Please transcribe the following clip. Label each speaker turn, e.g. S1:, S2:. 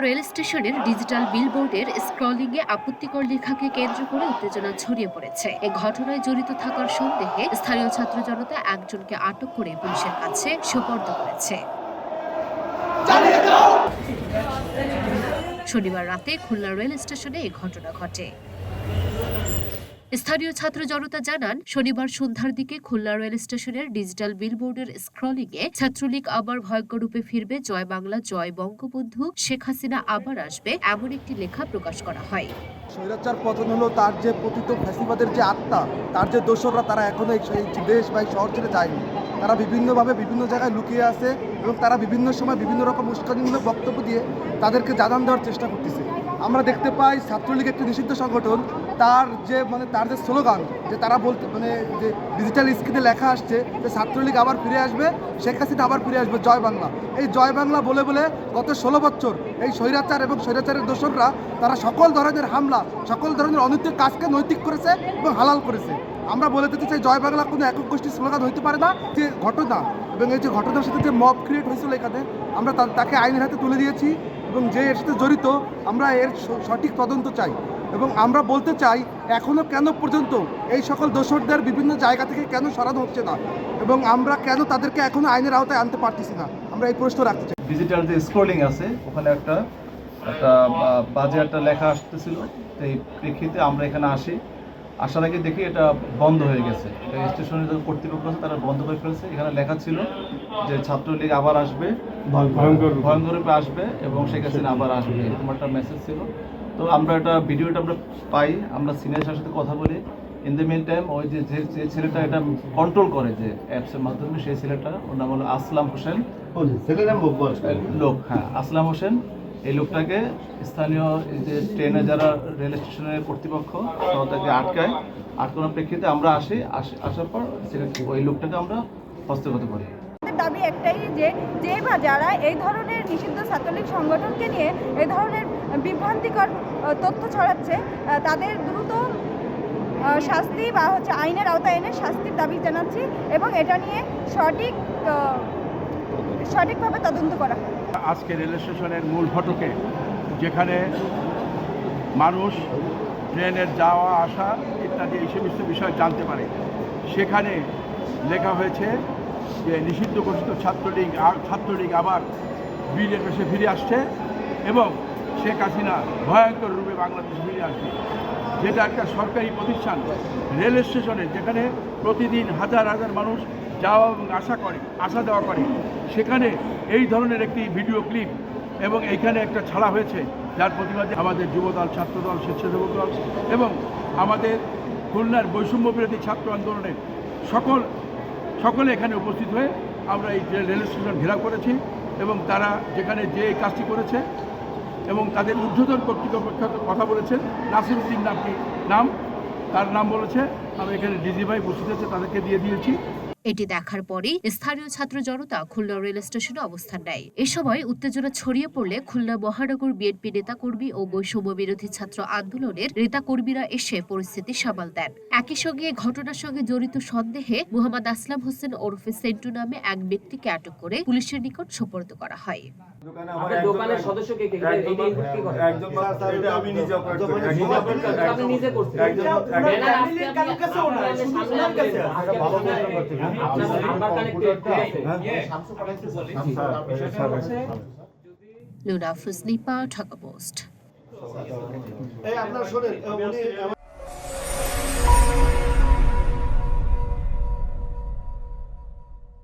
S1: Rail স্টেশনের digital বিলবোর্ডের স্ক্রলিংয়ে আপত্তিকর লেখাকে কেন্দ্র করে উত্তেজনা ছড়িয়ে পড়েছে। এ ঘটনায় জড়িত থাকার সন্দেহে স্থানীয় ছাত্র জনতা একজনকে আটক করে পুলিশের কাছে সোপর্দ করেছে। শনিবার রাতে খুলনা রেল স্টেশনে এ ঘটনা ঘটে। স্থানীয় ছাত্র জনতা জানান, শনিবার সন্ধ্যার দিকে খুলনা রেল স্টেশনের ডিজিটাল বিলবোর্ডের স্ক্রলিংয়ে ছাত্রলীগ আবার ভয়ঙ্কর রূপে ফিরবে, জয় বাংলা, জয় বঙ্গবন্ধু, শেখ হাসিনা আবার আসবে, এমন একটি লেখা প্রকাশ করা হয়।
S2: স্বৈরাচার পতন হলো, তার যে পতিত ফ্যাসিবাদের যে আত্মা, তার যে দোসররা, তারা এখনো এই দেশ বা শহর ছেড়ে যায়নি। তারা বিভিন্নভাবে বিভিন্ন জায়গায় লুকিয়ে আছে এবং তারা বিভিন্ন সময় বিভিন্ন রকম উস্কানিমূলক বক্তব্য দিয়ে তাদেরকে জানান দেওয়ার চেষ্টা করতেছে। আমরা দেখতে পাই ছাত্রলীগ একটি নিষিদ্ধ সংগঠন, তার যে স্লোগান, যে তারা বলতে যে ডিজিটাল স্ক্রিনে লেখা আসছে যে ছাত্রলীগ আবার ফিরে আসবে, শেখ হাসিনা আবার ফিরে আসবে, জয় বাংলা। এই জয় বাংলা বলে বলে গত 16 বছর এই স্বৈরাচার এবং স্বৈরাচারের দোসররা তারা সকল ধরনের হামলা, সকল ধরনের অনৈতিক কাজকে নৈতিক করেছে এবং হালাল করেছে। আমরা বলে দিতে চাই, জয় বাংলা কোনো একক গোষ্ঠীর স্লোগান হইতে পারে না। যে ঘটনা এবং এই যে ঘটনার সাথে যে মব ক্রিয়েট হয়েছিল এখানে, আমরা তাকে আইনের হাতে তুলে দিয়েছি এবং যে এর সাথে জড়িত, আমরা এর সঠিক তদন্ত চাই। এবং আমরা বলতে চাই, এখনও কেন পর্যন্ত এই সকল দোসরদের বিভিন্ন জায়গা থেকে কেন সরানো হচ্ছে না এবং আমরা কেন তাদেরকে এখনো আইনের আওতায় আনতে পারতেছি না, আমরা এই প্রশ্ন রাখতে চাই।
S3: ডিজিটাল যে স্ক্রলিং আছে, ওখানে একটা বাজে একটা লেখা আসতেছিল। তো এই প্রেক্ষিতে আমরা এখানে আসার আগে দেখি এটা বন্ধ হয়ে গেছে। স্টেশনের যে কর্তৃপক্ষ আছে তারা বন্ধ করে ফেলছে। এখানে লেখা ছিল যে ছাত্রলীগ আবার আসবে, ভয়ঙ্কর রূপে আসবে এবং শেখ হাসিনা আবার আসবে, এরকম একটা মেসেজ ছিল। তো আমরা এটা ভিডিওটা আমরা পাই, আমরা সিনিয়র সাথে কথা বলি। ইন দ্য মিন টাইম ওই যে ছেলেটা এটা কন্ট্রোল করে যে অ্যাপসের মাধ্যমে, সেই ছেলেটা, ওর নাম হলো আসলাম হোসেন লোক, হ্যাঁ আসলাম হোসেন। এই লোকটাকে স্থানীয় যে ট্রেনে যারা রেল স্টেশনের কর্তৃপক্ষ তাকে আটকানোর প্রেক্ষিতে আমরা আসার পর ওই লোকটাকে আমরা হস্তগত করি।
S4: দাবি একটাই যে বা যারা এই ধরনের নিষিদ্ধ ছাত্রলীগ সংগঠনকে নিয়ে এই ধরনের বিভ্রান্তিকর তথ্য ছড়াচ্ছে, তাদের দ্রুত শাস্তি বা আইনের আওতায় এনে শাস্তির দাবি জানাচ্ছি এবং এটা নিয়ে সঠিকভাবে তদন্ত করা হয়।
S5: আজকে রেল স্টেশনের মূল ফটকে, যেখানে মানুষ ট্রেনের যাওয়া আসা ইত্যাদি এই সমস্ত বিষয় জানতে পারে, সেখানে লেখা হয়েছে যে নিষিদ্ধ ঘোষিত ছাত্রলীগ আবার বীরের বেশে ফিরে আসছে এবং শেখ হাসিনা ভয়ঙ্কর রূপে বাংলাদেশে ফিরে আসবে। যেটা একটা সরকারি প্রতিষ্ঠান, রেল স্টেশনে, যেখানে প্রতিদিন হাজার হাজার মানুষ যাওয়া এবং আসা যাওয়া করে, সেখানে এই ধরনের একটি ভিডিও ক্লিপ এবং এইখানে একটা ছাড়া হয়েছে, যার প্রতিবাদে আমাদের যুবদল, ছাত্রদল, স্বেচ্ছাসেবক দল এবং আমাদের খুলনার বৈষম্য বিরোধী ছাত্র আন্দোলনের সকলে এখানে উপস্থিত হয়ে আমরা এই রেল স্টেশন ঘেরাও করেছি এবং তারা যেখানে যে কাজটি করেছে এবং তাদের ঊর্ধ্বতন কর্তৃপক্ষ কথা বলেছেন, নাসিরউদ্দিন তার নাম বলেছে, আমি এখানে ডিজি ভাই উপস্থিত আছে, তাদেরকে দিয়ে দিয়েছি।
S1: এটি দেখার পরেই স্থানীয় ছাত্র জনতা খুলনা রেল স্টেশনে অবস্থান নেয়। এ সময় উত্তেজনা ছড়িয়ে পড়লে খুলনা মহানগর বিএনপি নেতাকর্মী ও বৈষম্য বিরোধী ছাত্র আন্দোলনের নেতাকর্মীরা এসে পরিস্থিতি সামাল দেন। একই সঙ্গে ঘটনার সঙ্গে জড়িত সন্দেহে মোহাম্মদ আসলাম হোসেন ওরফে সেন্টু নামে এক ব্যক্তিকে আটক করে পুলিশের নিকট সোপর্দ করা হয়।
S6: দোকানের সদস্যকে
S1: লুনা ফুজলিপা, ঢাকা পোস্ট।